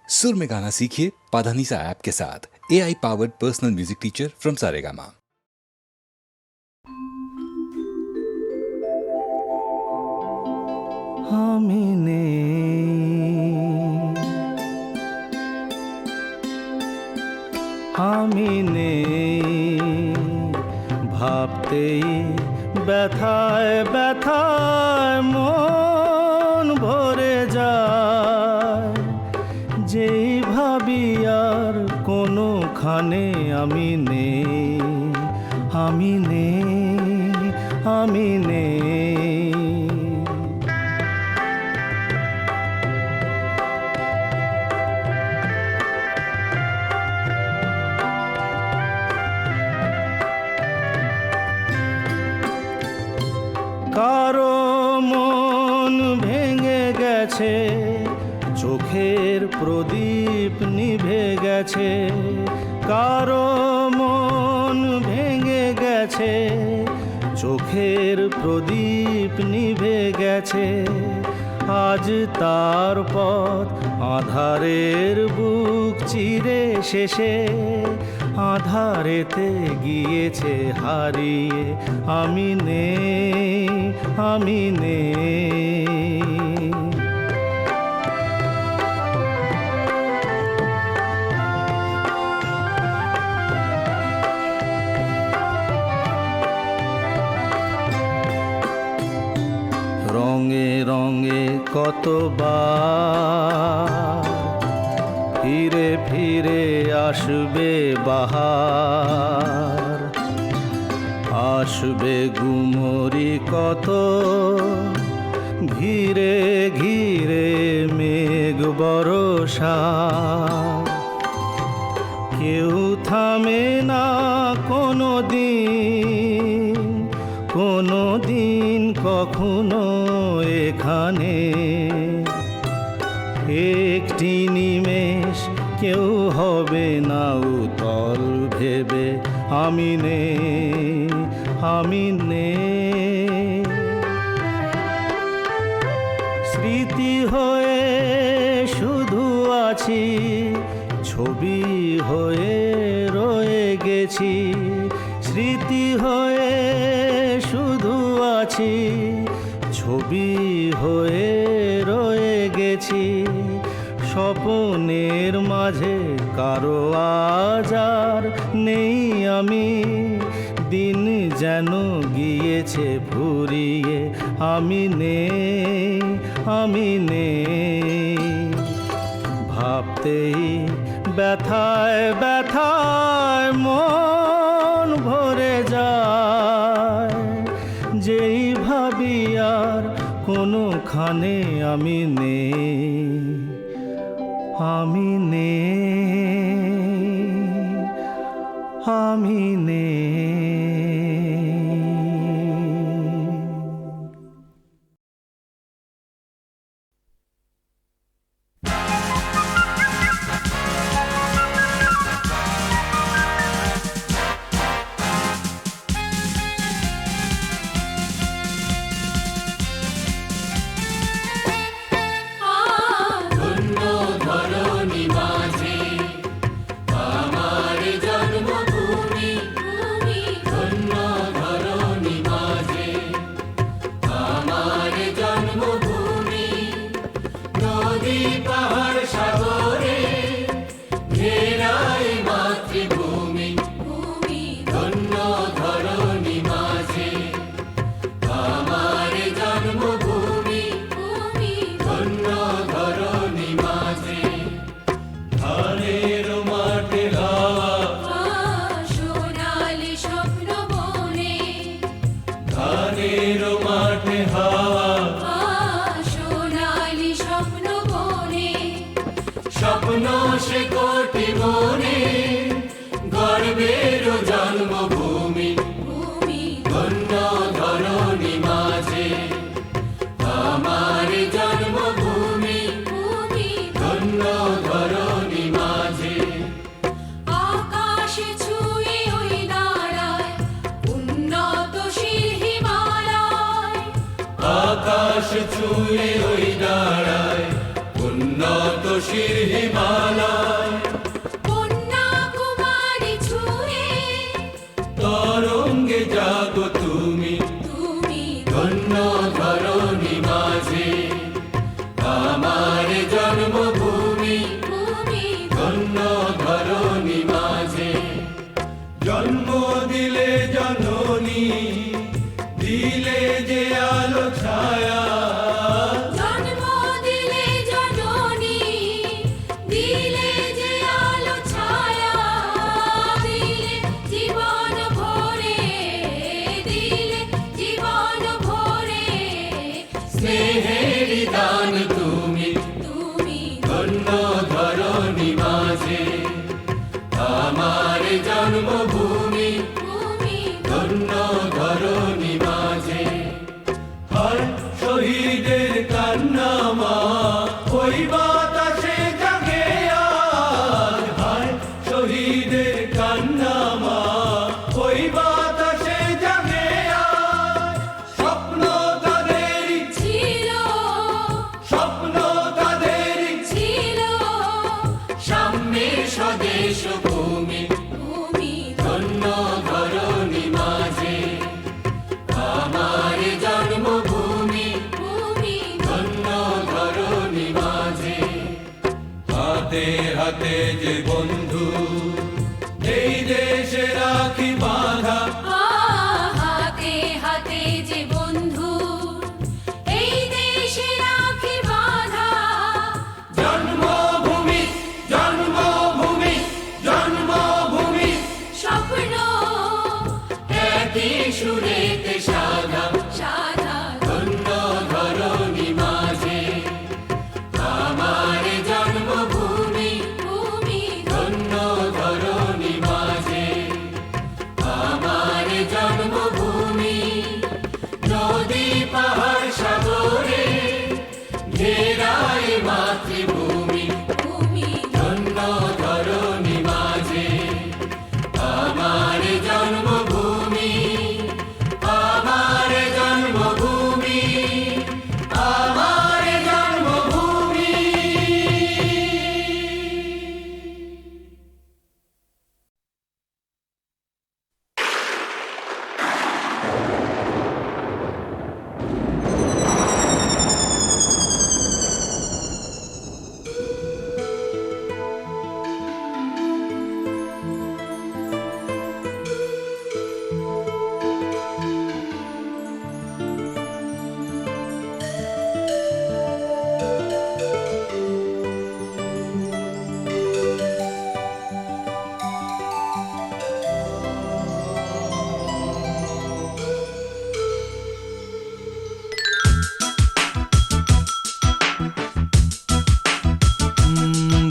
सुर में गाना सीखिए पाधानीसा ऐप के साथ। AI powered personal music teacher from Saregama. আমি ভাবতেই ব্যথায় ব্যথায় মন ভরে যায়, যেই ভাবি আর কোনোখানে আমি নেই, আমি নেই, আমি নেই। কারো মন ভেঙে গেছে, চোখের প্রদীপ নিভে গেছে। কারো মন ভেঙে গেছে, চোখের প্রদীপ নিভে গেছে। আজ তার পথ আঁধারের বুক চিরে শেষে, আঁধারেতে গিয়েছে হারিয়ে। আমি নেই, আমি নেই। রঙে রঙে কতবার ফিরে ফিরে আসবে বাহার, আসবে গুমরি কত ঘিরে ঘিরে মেঘ বরষা। কেউ থামে না কোনো দিন, কোনো দিন কখনো এখানে। একটি নিমেষ কেউ হবে না উতল ভেবে। আমি নেই, আমি নেই। স্মৃতি হয়ে শুধু আছি, ছবি হয়ে রয়ে গেছি। স্মৃতি হয়ে শুধু আছি, ছবি হয়ে রয়ে গেছি। স্বপ্নের মাঝে কারো আজ আর নেই আমি, দিন যেন গিয়েছে ফুরিয়ে। আমি নেই, আমি নেই। ভাবতেই ব্যথায় ব্যথায় মন ভরে যায়, যেই ভাবি আর কোনোখানে আমি নেই, আমি নেই, আমি নেই। আকাশ ছুঁয়ে ওই দাঁড়ায় উন্নত নদীর হিমালয় কন্যাকুমারী ছুঁয়ে তরঙ্গে জাগো তুমি তুমি ধন্য ধরণী মাঝে আমার জন্মভূমি ভূমি ধন্য ধরণী মাঝে জন্ম দিলে জননী দিলে যে আলো ছায়া জন্ম দিলে জননী দিলে যে আলো ছায়া দিলে জীবন ভরে দিলে জীবন ভরে স্নেহের দান তুমি তুমি ধন্য ধরণী মাঝে আমার জন্মভূমি ভূমি ধন্য ধরণী মাঝে হায় শহীদের কান্না মা ওই বাতাসে জাগে আজ হায় শহীদের কান্না মা ওই বাতাসে জাগে আজ স্বপ্ন তাদেরই ছিল স্বপ্ন তাদেরই ছিল সাম্যের স্বদেশ ভূমি ভূমি ধন্য ধরণী মাঝে আমার জন্মভূমি ভূমি ধন্য ধরণী মাঝে হাতে হাতে যে বন্ধু এই দেশে রাখি বাঁধা হাতে হাতে যে বন্ধু এই দেশে রাখি বাঁধা জন্মভূমি জন্মভূমি জন্মভূমি স্বপ্ন একই সুরেতে সাধা সাধা ধন্য ধরণী মাঝে আমার জন্মভূমি ভূমি ধন্য ধরণী মাঝে আমার জন্মভূমি নদী পাহাড় সাগরে ঘেরায় মাতৃভূমি ভূমি ধন্য ধরণী মাঝে আমার জন্মভূমি আমার জন্মভূমি আমার জন্মভূমি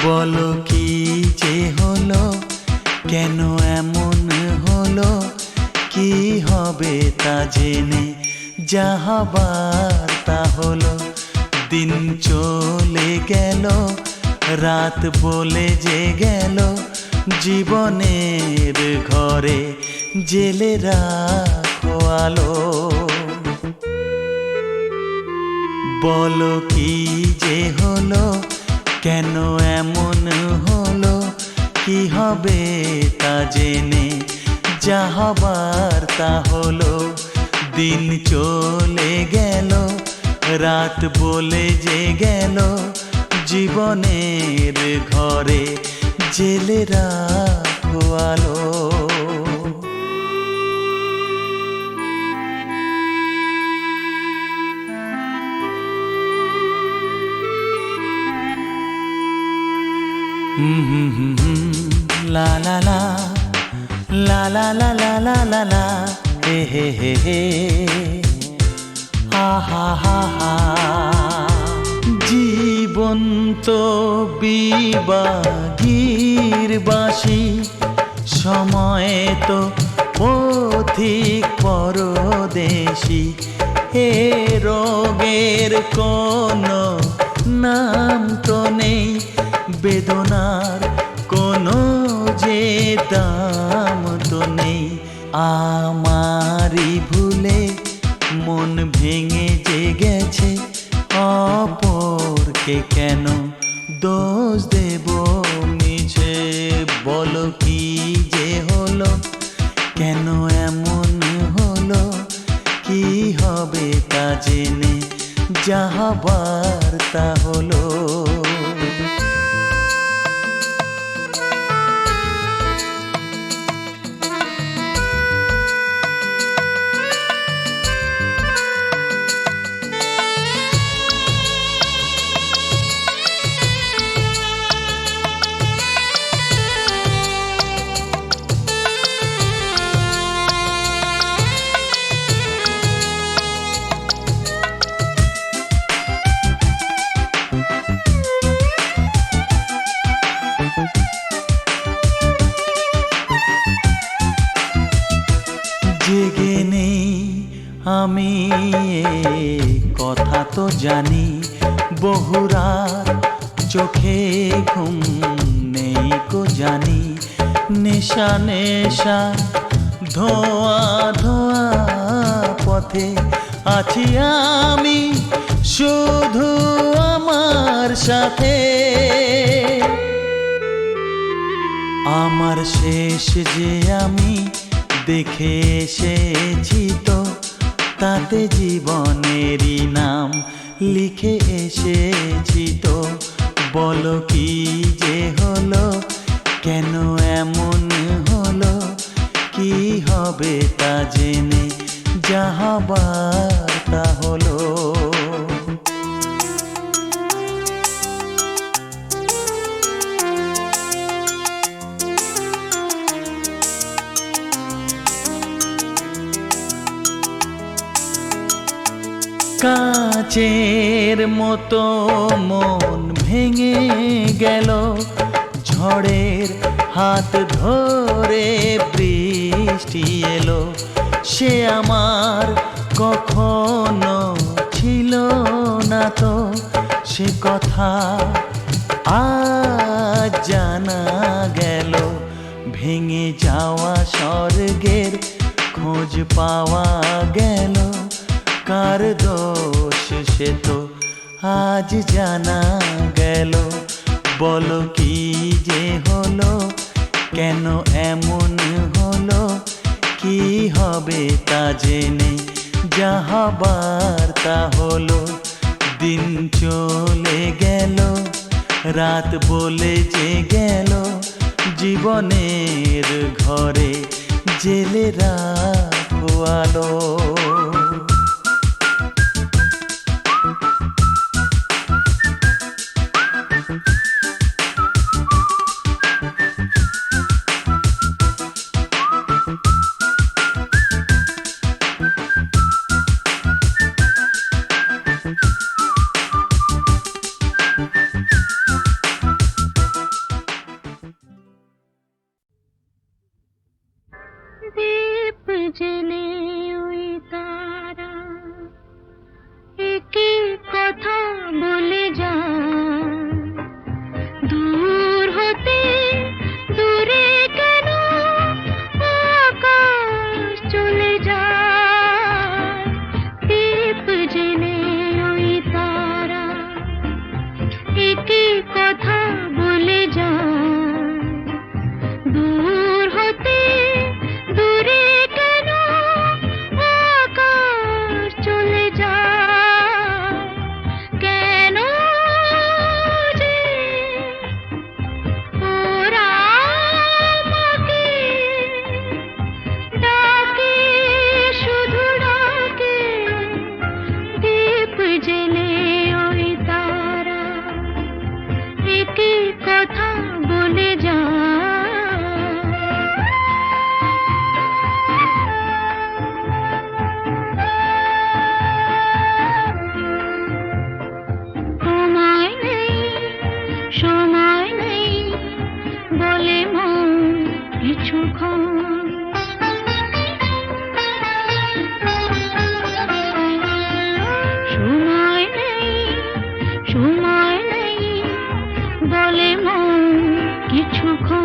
বলো কি যে হলো, কেন এমন হলো, কি হবে তা জেনে যা হবার তা হলো। দিন চলে গেল, রাত বলে যে গেল, জীবনের ঘরে জেলে রাখো আলো। বলো কি যে হলো, কেন এমন হলো, কি হবে তা জেনে যা হবার তা হলো। দিন চলে গেল, রাত বলে যে গেল, জীবনের ঘরে জেলে রাখো আলো। La la la, la la la la la la la, he he he he, ha ha ha ha। জীবন তো বিবাগীর বাসি, সময় তো পথিক পরদেশি। এ রোগের কোনো নাম তো নেই, বেদনার কোনো যে দাম তো নেই। আমারই ভুলে মন ভেঙে যে গেছে, অপরকে কেন দোষ দেব মিছে, বলো কি যে হলো, কেন এমন হলো, কি হবে তা জেনে, যা হবার তা হলো। জেগে নেই আমি, কথা তো জানি, বহু রাত চোখে ঘুম নেই কো জানি, নেশা নেশা ধোয়া ধোয়া পথে আছি আমি, শুধু আমার সাথে। আমার শেষ যে আমি দেখে এসেছি তো, তাতে জীবনেরই নাম লিখে এসেছি তো। বলো কি যে হলো, কেন এমন হলো, কি হবে তা জেনে, যা হবার তা হলো। কাচের মতো মন ভেঙে গেল, ঝড়ের হাত ধরে বৃষ্টি এলো। সে আমার কখনো ছিল না তো, সে কথা আজ জানা গেল। ভেঙে যাওয়া স্বর্গের খোঁজ পাওয়া গেল, কার দোষ সে তো আজ জানা গেল। বলো কি যে হলো, কেন এমন হলো, কি হবে তা জেনে, যা হবার তা হলো। দিন চলে গেল, রাত বলে যে গেল, জীবনের ঘরে জেলে রাখো আলো। দীপ জেলে ওই তারা একই কথা বলে যায়, দূর হতে দূরে কেন আকাশ চলে যায়। দীপ জেলে ওই তারা একই কথা বলে যায়, দূর হতে দূরে কেন আকাশ চলে যায়। কেন যে ওরা আমাকে ডাকে, শুধু ডাকে। দীপ জেলে ওই তারা একই কথা বলে যায়। সময় নেই বলে মন কিছুক্ষণ, সময় নেই বলে মন কিছুক্ষণ।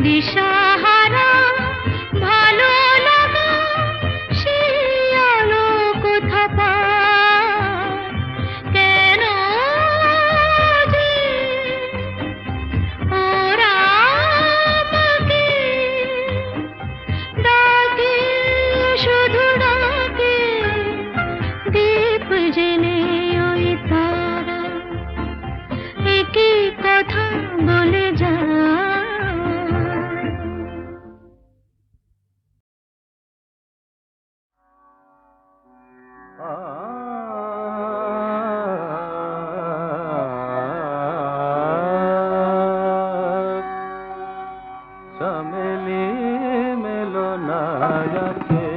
দিশাহারা ভালো লাগা সে আলো কোথা পায় কেন যে ওরা আমাকে ডাকে শুধু ডাকে দীপ জেলে ওই তারা একই কথা বলে যায় चमेली मिलनायके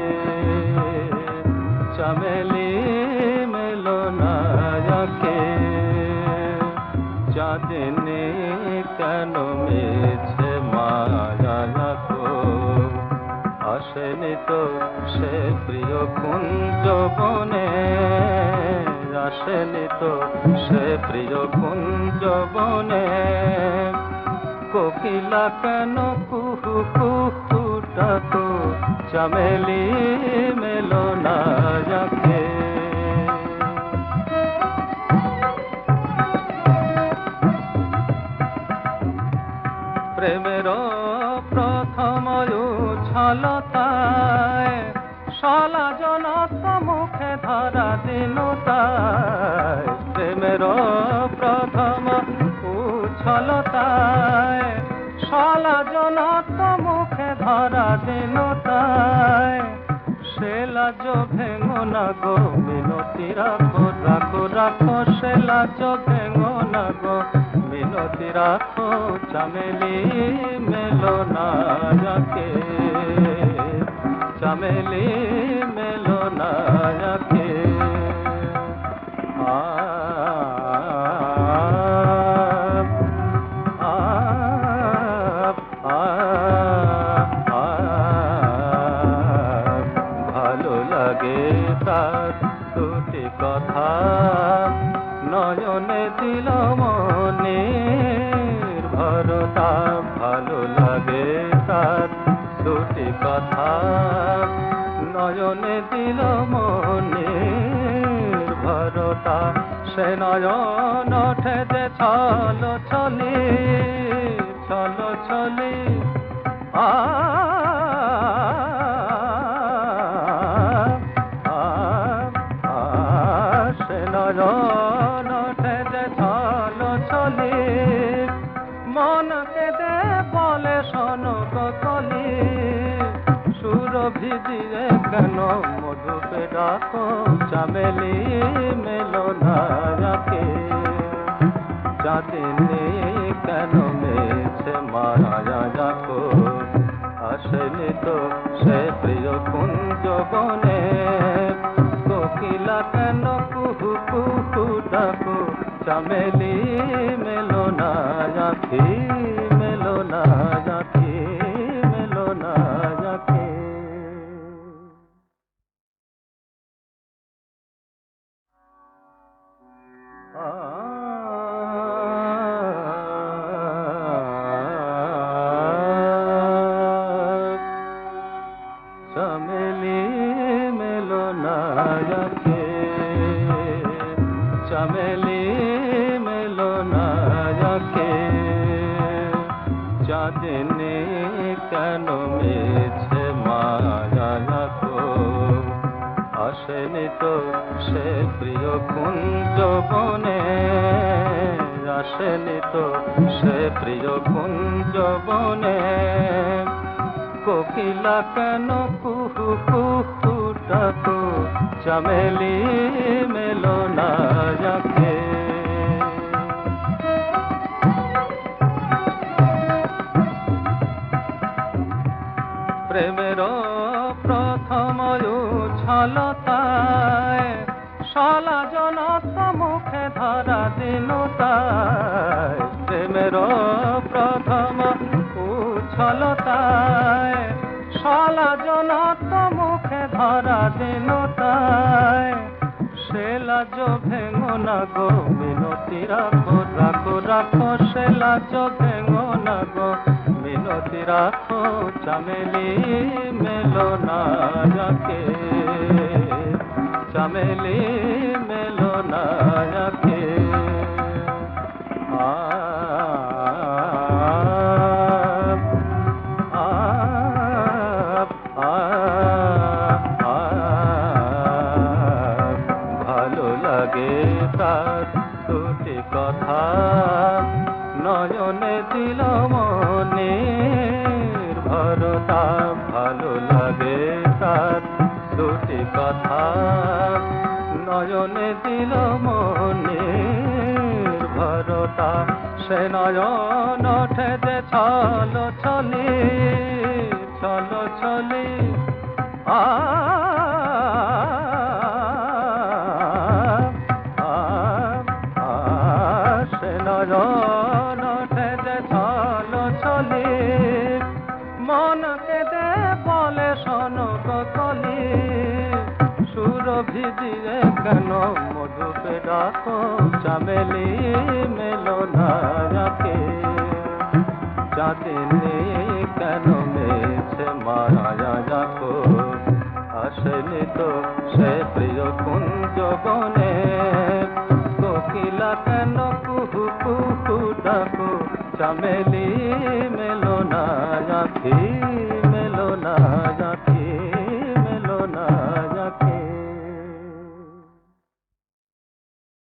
चमेली मिलनायके चाँदनी কেন মিছে মায়া কো আসেনি তো সে প্রিয় কুঞ্জ বনে আসেনি তো সে প্রিয় কুঞ্জ বনে কোকিলা কেন কুহু কুহু ডাকো চমেলি মেলো না যাকে প্রেমের প্রথম উছলতায় সলা জনত মুখে ধরা দিনুতায় প্রেমের প্রথম উছলতায় সলা জনত মুখে ধরা দিনুতায় সে লাজ ভেঙো না গো মিনতি রাখো রাখো রাখো সে লাজ ভেঙো না গো মিনতি রাখো চমেলি মেলো না যাকে চমেলি মেলো না যাকে ভালো লাগে তার দুটি কথা নয়নে দিল মনের ভরতা ভালো লাগে তার দুটি কথা নয়নে দিল মনের ভরতা সে নয়ন ওঠে যে ছলো ছলি ছলো ছলি সে নয়ন ওঠে যে ছলো ছলি মনকে দে বলে শোনো কলি সুরভি দিয়ে কেন মধুপে ডাকো চমেলি মেলো না যাকে চাঁদিনী কেন মেছে মায়া যাকো আসেনি তো সে প্রিয় কুঞ্জ বনে কোকিলা কেন কুহু কুহু ডাকো চমেলি মেলো না যাকে মেলো না যাকে মেলো না যাকে चमेली मेलो ना जाके चमेली मेलो ना जाके चाँदनी কেন মিছে মায়া যাকো আসেনি তো সে প্রিয় কুঞ্জ বনে আসেনি তো সে প্রিয় কুঞ্জ বনে কোকিলা কেন কুহু কুহু ডাকো চমেলি মেলো না যাকে প্রেমের প্রথম উছলতায় সলা জনত মুখে ধরা দিনুতায় প্রেমের প্রথম উছলতায় সলা জনত মুখে ধরা দিনুতায় সে লাজ ভেঙো না গো মিনতি রাখো রাখো রাখো সে লাজ ভেঙো না গো মিনতি রাখো চামেলি মেলো না যাকে, চামেলি মেলো না যাকে। ভালো লাগে তার দুটি কথা, নয়নে দিল মনে ভরতা। ভালো লাগে তার দুটি কথা, নয়নে দিল মনে ভরতা। সে নয়ন ওঠে যে ছল ছলি, ছল ছলি সে নয়ন ওঠে যে ছল ছলি, মন কেঁদে বলে শোনক কলি। সুরভি দিয়ে কেন মধুকে ডাকো, চামেলি মেলো না যাকে। চাঁদিনী কেন মেছে মায়া যাকো, আসেনি তো সে প্রিয় কুঞ্জ বনে। কোকিলা কেন কুহু কুহু ডাকো, চামেলি মেলো না যাকে, মেলো না যাকে।